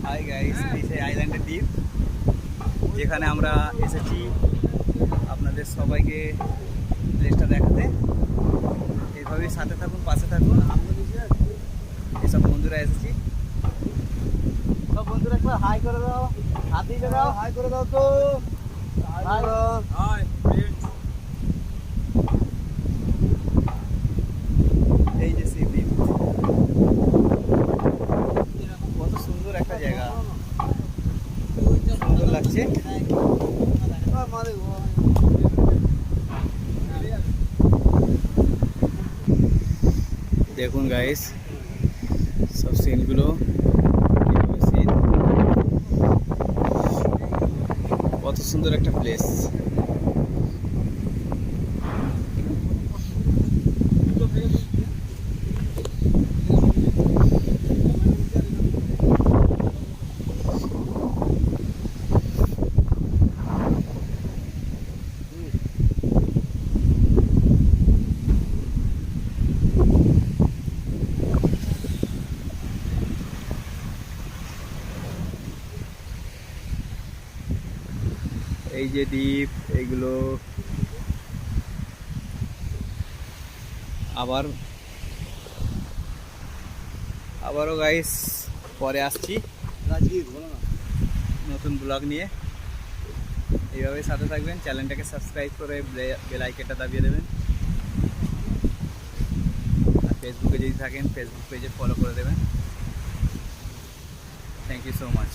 Hi guys, এই সেই আইল্যান্ডের দ্বীপ যেখানে আমরা এসেছি আপনাদের সবাইকে প্লেসটা দেখাতে। এইভাবেই সাথে থাকুন, পাশে থাকুন। এসব বন্ধুরা এসেছি, সব বন্ধুরা একবার হাই করে দাও, হাত দিয়ে দাও, হাই করে দাও তো। হাই এই যে সেই দ্বীপ, কত সুন্দর একটা জায়গা, সুন্দর লাগছে। দেখুন গাইস, সব সিনগুলো, সিন কত সুন্দর একটা প্লেস। এই যে দ্বীপ, এইগুলো আবারও গাইস পরে আসছি নতুন ব্লগ নিয়ে। এইভাবে সাথে থাকবেন, চ্যানেলটাকে সাবস্ক্রাইব করে বেল আইকনটা দাবিয়ে দেবেন। আর ফেসবুকে যদি থাকেন ফেসবুক পেজে ফলো করে দেবেন। Thank you so much.